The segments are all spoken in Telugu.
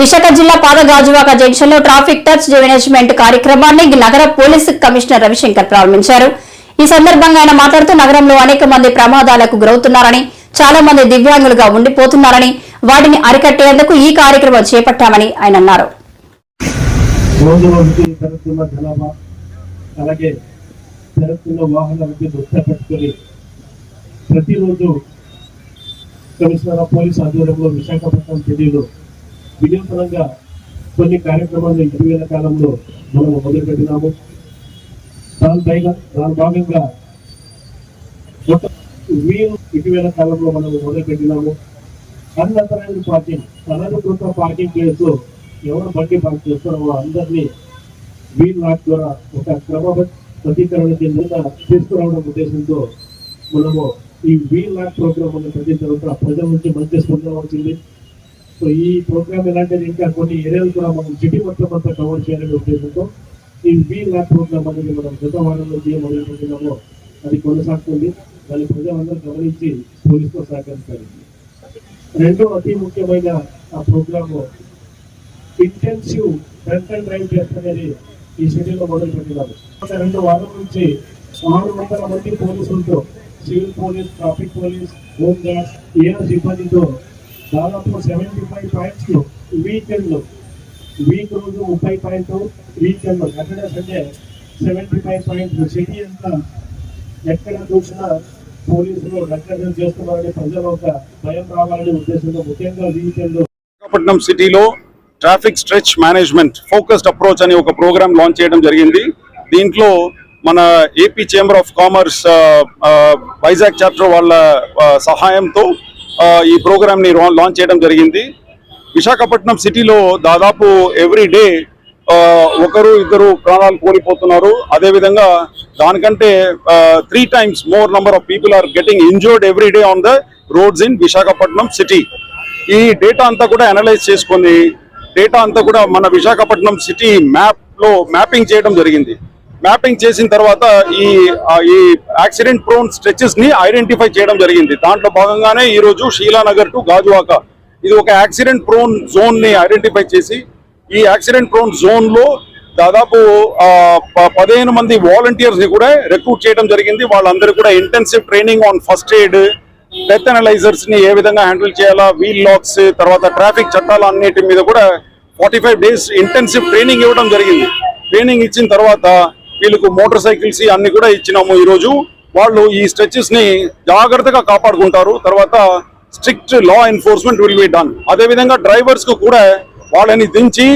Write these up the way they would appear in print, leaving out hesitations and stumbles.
విశాఖ జిల్లా పాదగాజువాక జంక్షన్ లో ట్రాఫిక్ టచ్ మేనేజ్మెంట్ కార్యక్రమాన్ని నగర పోలీసు కమిషనర్ రవిశంకర్ ప్రారంభించారు. ఈ సందర్భంగా ఆయన మాట్లాడుతూ నగరంలో అనేక మంది ప్రమాదాలకు గురవుతున్నారని, చాలా మంది దివ్యాంగులుగా ఉండిపోతున్నారని, వాటిని అరికట్టేందుకు ఈ కార్యక్రమం చేపట్టామని ఆయన అన్నారు. ప్రతిరోజు కమిషనర్ ఆఫ్ పోలీస్ ఆధ్వర్యంలో విశాఖపట్నం సిటీలో వినూతనంగా కొన్ని కార్యక్రమాలు ఇటీవల కాలంలో మనం మొదలుపెట్టినాము. దాని భాగంగా ఇటీవల కాలంలో మనం మొదలుపెట్టినాము. అన్అథరైజ్డ్ పార్కింగ్, అనధికృత పార్కింగ్ ప్లేస్ లో ఎవరు బండి పార్క్ చేస్తారో అందరినీ వీల్ లాక్ ద్వారా ఒక క్రమబద్ధీకరణ కింద తీసుకురావడం ఉద్దేశంతో మనము ఈ వీల్ లాక్ ప్రోగ్రామ్ అనే పెట్టిన తర్వాత ప్రజల నుంచి మంచి స్పందన వచ్చింది. సో ఈ ప్రోగ్రామ్ ఎలాంటిది ఇంకా కొన్ని ఏరియాలు కూడా మనం సిటీ మొత్తం అంతా కవర్ చేయాలనే ఉద్దేశంతో ఈ వీల్ లాక్ ప్రోగ్రామ్ అనేది మనం గత వారంలో మొదలుపెట్టినామో అది కొనసాగుతుంది. దాన్ని ప్రజలందరూ గమనించి పోలీసుతో సహకరించాలి. రెండో అతి ముఖ్యమైన ఆ programme intensive drunk and drive test అనేది ఈ సిటీలో మొదలుపెట్టినాము. 2 వారాల నుంచి 600 మంది పోలీసులతో, civil police, traffic police, home guards, AR సిబ్బందితో దాదాపు 75 పాయింట్స్ వీక్ రోజు 30 పాయింట్లు, వీకెండ్ సాటర్డే సండే 75 పాయింట్లు. సిటీ అంతా ఎక్కడ చూసినా పోలీసులు రక్షణ చేస్తున్నారని ప్రజలు ఒక భయం రావాలనే ఉద్దేశంతో ముఖ్యంగా వీకెండ్ విశాఖపట్నం సిటీలో traffic stretch management focused approach అని ఒక ప్రోగ్రామ్ లాంచ్ చేయడం జరిగింది. దీంట్లో మన AP chamber of commerce Vizag chapter వాళ్ళ సహాయంతో ఈ ప్రోగ్రామ్ ని లాంచ్ చేయడం జరిగింది. విశాఖపట్నం సిటీలో దాదాపు ఎవ్రీ డే 1-2 ప్రాణాలు కోల్పోతున్నారు. అదేవిధంగా దానికంటే 3 times more number of people are getting injured every day on the roads in Visakhapatnam city. ఈ డేటా అంతా కూడా అనలైజ్ చేసుకొని డేటా అంతా కూడా మన విశాఖపట్నం సిటీ మ్యాపింగ్ చేయడం జరిగింది. మ్యాపింగ్ చేసిన తర్వాత ఈ యాక్సిడెంట్ ప్రోన్ స్ట్రెచెస్ ని ఐడెంటిఫై చేయడం జరిగింది. దాంట్లో భాగంగానే ఈ రోజు షీలానగర్ టు గాజువాక ఇది ఒక యాక్సిడెంట్ ప్రోన్ జోన్ ని ఐడెంటిఫై చేసి ఈ యాక్సిడెంట్ ప్రోన్ జోన్ లో దాదాపు 15 మంది వాలంటీర్స్ ని కూడా రిక్రూట్ చేయడం జరిగింది. వాళ్ళందరూ కూడా intensive training on first aid, death analysers ని ఏ విధంగా హ్యాండిల్ చేయాలా, వీల్ లాక్స్, తర్వాత ట్రాఫిక్ చట్టాలు అన్నిటి మీద కూడా 45 days ఇంటెన్సివ్ ట్రైనింగ్ ఇవ్వడం జరిగింది. ట్రైనింగ్ ఇచ్చిన తర్వాత వీళ్ళకు మోటార్ సైకిల్స్ అన్ని కూడా ఇచ్చినాము. ఈరోజు వాళ్ళు ఈ స్ట్రెచెస్ ని జాగ్రత్తగా కాపాడుకుంటారు. తర్వాత strict law enforcement will be done. అదేవిధంగా డ్రైవర్స్ కు కూడా వాళ్ళని దించి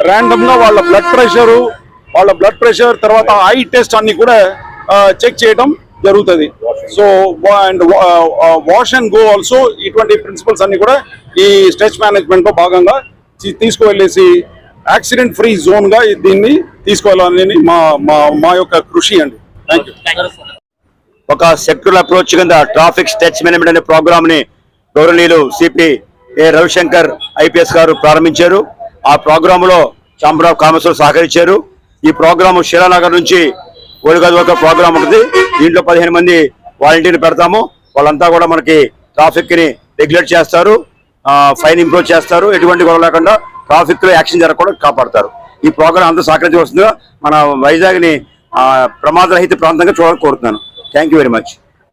ర్యాండమ్ గా వాళ్ళ బ్లడ్ ప్రెషర్ తర్వాత ఐ టెస్ట్ అన్ని కూడా చెక్ చేయడం జరుగుతుంది. So and wash and go also ఇటువంటి ప్రిన్సిపల్స్ అన్ని కూడా ఈ స్ట్రెచ్ మేనేజ్మెంట్ లో భాగంగా తీసుకువెళ్ళేసి యాక్సిడెంట్ ఫ్రీ జోన్ గా దీన్ని తీసుకువెళ్ళాలని మా యొక్క కృషి అండి. Thank you. ఒక సెక్యులర్ అప్రోచ్ కింద ట్రాఫిక్ స్ట్రెచ్ మేనేజ్మెంట్ అనే ప్రోగ్రామ్ ని గౌరవనీయులు సిపి రవిశంకర్ ఐపీఎస్ గారు ప్రారంభించారు. ఆ ప్రోగ్రామ్ లో ఛాంబర్ ఆఫ్ కామర్స్ సహకరించారు. ఈ ప్రోగ్రామ్ షీలానగర్ నుంచి ఓడిగోక ప్రోగ్రామ్ ఉంటుంది. దీంట్లో 15 మంది వాలంటీర్లు పెడతాము. వాళ్ళంతా కూడా మనకి ట్రాఫిక్ ని రెగ్యులేట్ చేస్తారు, ఫైన్ ఇంప్రూవ్ చేస్తారు. ఎటువంటి గొడవ లేకుండా ట్రాఫిక్ లో యాక్షన్ జరగకుండా కాపాడతారు. ఈ ప్రోగ్రామ్ అంతా సహకరించవలసిందిగా మన వైజాగ్ ని ప్రమాదరహిత ప్రాంతంగా చూడాలని కోరుతున్నాను. Thank you very much.